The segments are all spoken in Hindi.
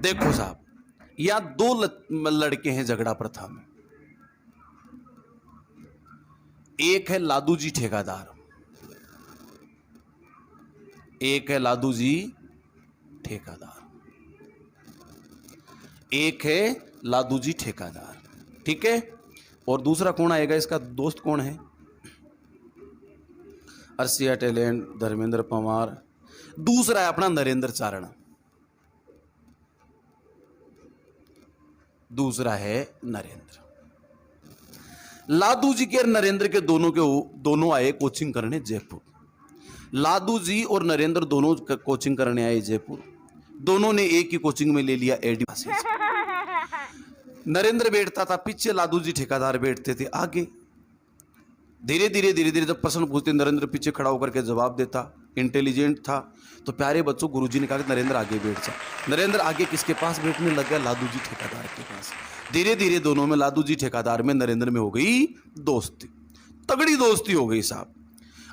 देखो साहब, यहां दो लड़के हैं झगड़ा प्रथा में। एक है लादू जी ठेकेदार, एक है लादू जी ठेकेदार, एक है लादू जी ठेकेदार, ठीक है। और दूसरा कौन आएगा? इसका दोस्त कौन है? अर्सिया टैलेंट, धर्मेंद्र पवार। दूसरा है अपना नरेंद्र चारण, दूसरा है नरेंद्र। लादू जी के और नरेंद्र के दोनों आए कोचिंग करने जयपुर। लादू जी और नरेंद्र दोनों कोचिंग करने आए जयपुर। दोनों ने एक ही कोचिंग में ले लिया एडी क्लासेस। नरेंद्र बैठता था पीछे, लादू जी ठेकेदार बैठते थे आगे। धीरे धीरे जब प्रश्न पूछते नरेंद्र पीछे खड़ा होकर के जवाब देता, इंटेलिजेंट था। तो प्यारे बच्चों, गुरुजी ने कहा कि नरेंद्र आगे बैठ जा। नरेंद्र आगे किसके पास बैठने लग गया? लादू जी ठेकेदार के पास। धीरे धीरे दोनों में, लादू जी ठेकेदार में, नरेंद्र में हो गई दोस्ती, तगड़ी दोस्ती हो गई साहब।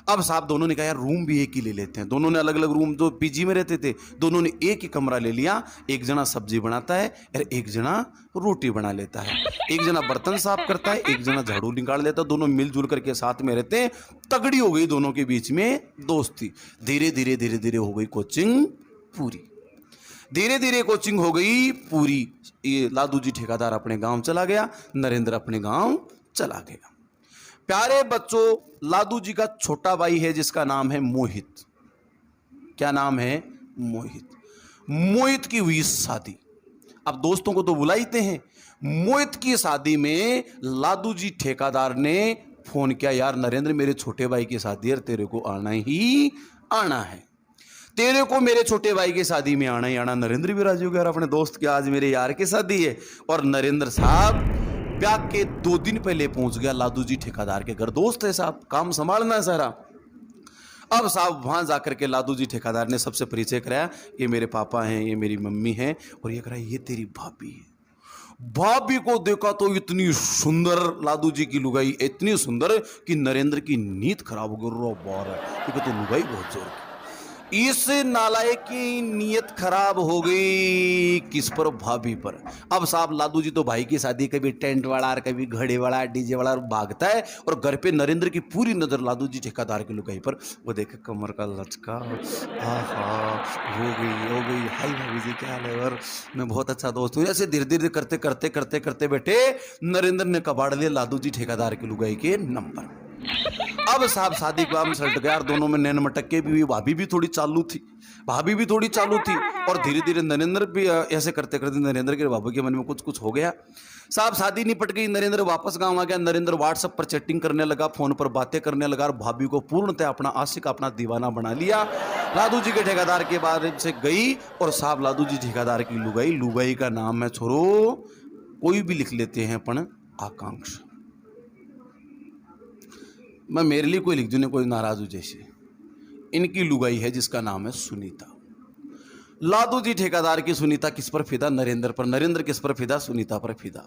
अब साहब दोनों ने कहा यार रूम भी एक ही ले लेते हैं। दोनों ने अलग अलग रूम, जो पीजी में रहते थे, दोनों ने एक ही कमरा ले लिया। एक जना सब्जी बनाता है और एक जना रोटी बना लेता है। एक जना बर्तन साफ करता है, एक जना झाड़ू निकाल लेता है। दोनों मिलजुल करके साथ में रहते हैं। तगड़ी हो गई दोनों के बीच में दोस्ती। धीरे धीरे हो गई कोचिंग पूरी। धीरे धीरे कोचिंग हो गई पूरी। ये लादू जी ठेकेदार अपने गांव चला गया, नरेंद्र अपने गांव चला गया। प्यारे बच्चों, लादू जी का छोटा भाई है जिसका नाम है मोहित। क्या नाम है? मोहित। मोहित की हुई शादी। अब दोस्तों को तो बुलाते हैं। मोहित की शादी में लादू जी ठेकेदार ने फोन किया, यार नरेंद्र मेरे छोटे भाई की शादी है, तेरे को आना ही आना है। तेरे को मेरे छोटे भाई की शादी में आना ही आना। नरेंद्र भी राजी हो गया, अपने दोस्त के आज मेरे यार की शादी है। और नरेंद्र साहब ब्याह के 2 दिन पहले पहुंच गया लादू जी ठेकेदार के घर। दोस्त है साहब, काम संभालना है सारा। अब साहब वहां जाकर के लादू जी ठेकेदार ने सबसे परिचय कराया, ये मेरे पापा हैं, ये मेरी मम्मी हैं, और ये करा ये तेरी भाभी है। भाभी को देखा तो इतनी सुंदर लादू जी की लुगाई, इतनी सुंदर कि नरेंद्र की नींद खराब हो गई। तो लुगाई बहुत जोर की। इस नालायक की नीयत खराब हो गई किस पर? भाभी पर। अब साहब लादू जी तो भाई की शादी कभी टेंट वाला, कभी घड़े वाला, डीजे वाला भागता है, और घर पे नरेंद्र की पूरी नजर लादू जी ठेकेदार की लुगाई पर। वो देखे कमर का लचका, हो गई। हाय भाभी जी क्या हाल है? और मैं बहुत अच्छा दोस्त हूँ। ऐसे धीरे धीरे करते बैठे नरेंद्र ने कबाड़ लिया लादू जी ठेकेदार की लुगाई के नंबर। अब साहब शादी का सलट गया। दोनों में नैन मटके भी हुई। भाभी भी थोड़ी चालू थी। और धीरे धीरे नरेंद्र भी ऐसे करते नरेंद्र के बाबू के मन में कुछ हो गया। साहब शादी निपट गई। नरेंद्र वापस गांव आ गया। नरेंद्र व्हाट्सएप पर चैटिंग करने लगा, फोन पर बातें करने लगा, और भाभी को पूर्णतः अपना आशिक, अपना दीवाना बना लिया। लादू जी के ठेकेदार के बारे से गई, और साहब लादू जी ठेकेदार की लुगाई का नाम है, छोरो कोई भी लिख लेते हैं अपन, आकांक्षा। मैं मेरे लिए कोई लिख दूं, कोई नाराज हो जैसे। इनकी लुगाई है जिसका नाम है सुनीता। लादू जी ठेकेदार की सुनीता किस पर फिदा? नरेंद्र पर। नरेंद्र किस पर फिदा? सुनीता पर फिदा।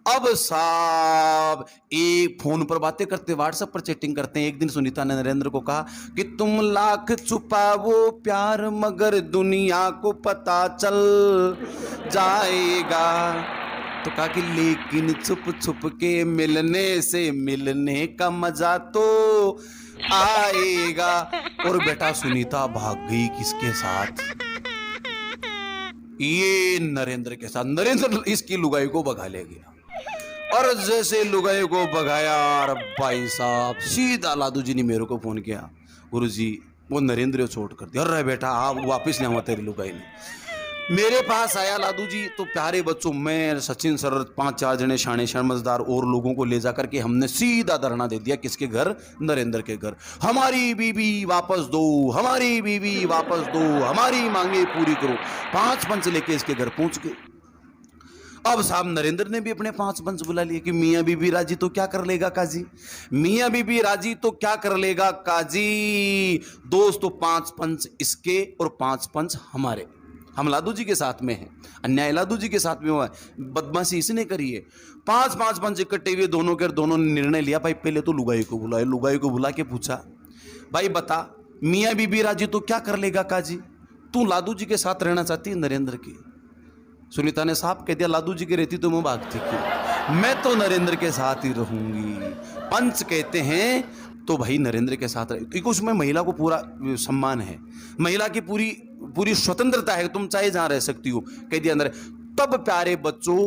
अब साहब एक फोन पर बातें करते, व्हाट्सएप पर चैटिंग करते हैं। एक दिन सुनीता ने नरेंद्र को कहा कि तुम लाख छुपाओ प्यार मगर दुनिया को पता चल जाएगा। तो कहा कि लेकिन छुप छुप के मिलने से मिलने का मजा तो आएगा। और बेटा सुनीता भाग गई किसके साथ? ये नरेंद्र के साथ। नरेंद्र इसकी लुगाई को भगा ले गया। और जैसे लुगाई को भगाया, भाई साहब सीधा लादू जी ने मेरे को फोन किया, गुरुजी वो नरेंद्र छोड़ कर दिया। अरे बेटा आप वापिस नहीं हुआ तेरी लुगाई ने। मेरे पास आया लादू जी। तो प्यारे बच्चों, मैं सचिन सर 5-4 जने शाने समझदार और लोगों को ले जाकर के हमने सीधा धरना दे दिया। किसके घर? नरेंद्र के घर। हमारी बीवी वापस दो, हमारी बीवी वापस दो, हमारी मांगे पूरी करो। 5 पंच लेके इसके घर पहुंच गए। अब साहब नरेंद्र ने भी अपने 5 पंच बुला लिए कि मियाँ बीबी राजी तो क्या कर लेगा काजी, मियाँ बीबी राजी तो क्या कर लेगा काजी। दोस्तों 5 पंच इसके और 5 पंच हमारे। हम लादू जी के साथ में हैं, अन्याय लादू जी के साथ में हुआ है, बदमाशी इसने करी है। 5 पंच इकट्ठे हुए दोनों के, दोनों ने निर्णय लिया भाई पहले तो लुगाई को बुलाए। लुगाई को बुला के पूछा, भाई बता मियाँ बीबी राजी तो क्या कर लेगा काजी, तू लादू जी के साथ रहना चाहती है नरेंद्र की? सुनीता ने साफ कह दिया, लादू जी की रहती तो मैं भागती क्यों, मैं तो नरेंद्र के साथ ही रहूंगी। पंच कहते हैं तो भाई नरेंद्र के साथ रहे, क्योंकि उसमें महिला को पूरा सम्मान है, महिला की पूरी पूरी स्वतंत्रता है, तुम चाहे जहां रह सकती हो, कह दिया अंदर। तब प्यारे बच्चों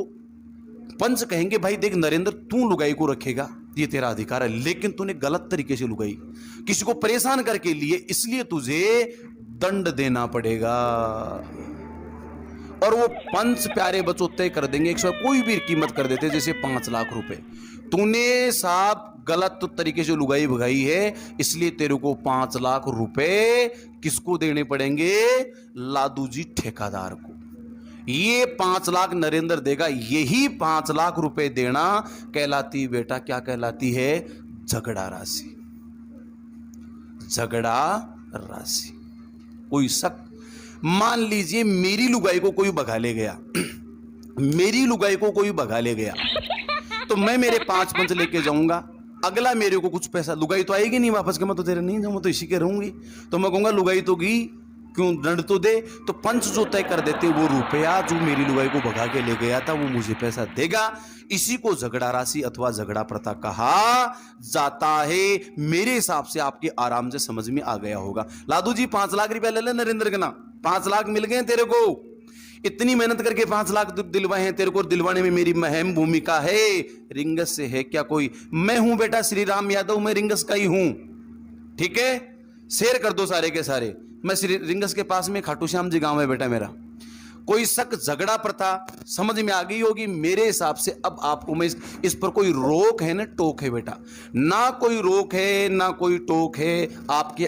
पंच कहेंगे, भाई देख नरेंद्र, तू लुगाई को रखेगा ये तेरा अधिकार है, लेकिन तूने गलत तरीके से लुगाई किसी को परेशान करके लिए, इसलिए तुझे दंड देना पड़ेगा। और वो पंच प्यारे बच्चों तय कर देंगे, एक कोई भी कीमत कर देते, जैसे 5 लाख रुपए। तूने साहब गलत तरीके से लुगाई भगाई है, इसलिए तेरे को 5 लाख रुपए किसको देने पड़ेंगे, लादू जी ठेकेदार को। ये 5 लाख नरेंद्र देगा, यही 5 लाख रुपए देना कहलाती बेटा, क्या कहलाती है, झगड़ा राशि। झगड़ा राशि। कोई शक, मान लीजिए मेरी लुगाई को कोई भगा ले गया, मेरी लुगाई को कोई भगा ले गया, तो मैं मेरे 5 पंच लेके जाऊंगा, अगला मेरे को कुछ पैसा, लुगाई तो आएगी नहीं वापस के, मैं तो तेरे नहीं जाऊंगा, तो इसी के रहूंगी, तो मैं कहूंगा लुगाई तो गई, क्यों दंड तो दे। तो पंच जो तय कर देते, वो रुपया जो मेरी लुगाई को भगा के ले गया था वो मुझे पैसा देगा। इसी को झगड़ा राशि अथवा झगड़ा प्रथा कहा जाता है। मेरे हिसाब से आपके आराम से समझ में आ गया होगा। लादू जी 5 लाख रुपया ले ले नरेंद्र के ना, 5 लाख मिल गए तेरे को, इतनी मेहनत करके 5 लाख दिलवाए हैं तेरे को, दिलवाने में मेरी अहम भूमिका है। रिंगस से है क्या कोई, मैं हूं बेटा श्री राम यादव, मैं रिंगस का ही हूं, ठीक है, शेयर कर दो सारे के सारे। मैं श्री रिंगस के पास में खाटू श्याम जी गांव है बेटा मेरा। कोई शक, झगड़ा प्रथा समझ में आ गई होगी मेरे हिसाब से। अब आपको मैं इस पर कोई रोक है ना टोक है बेटा, ना कोई रोक है ना कोई टोक है, आपके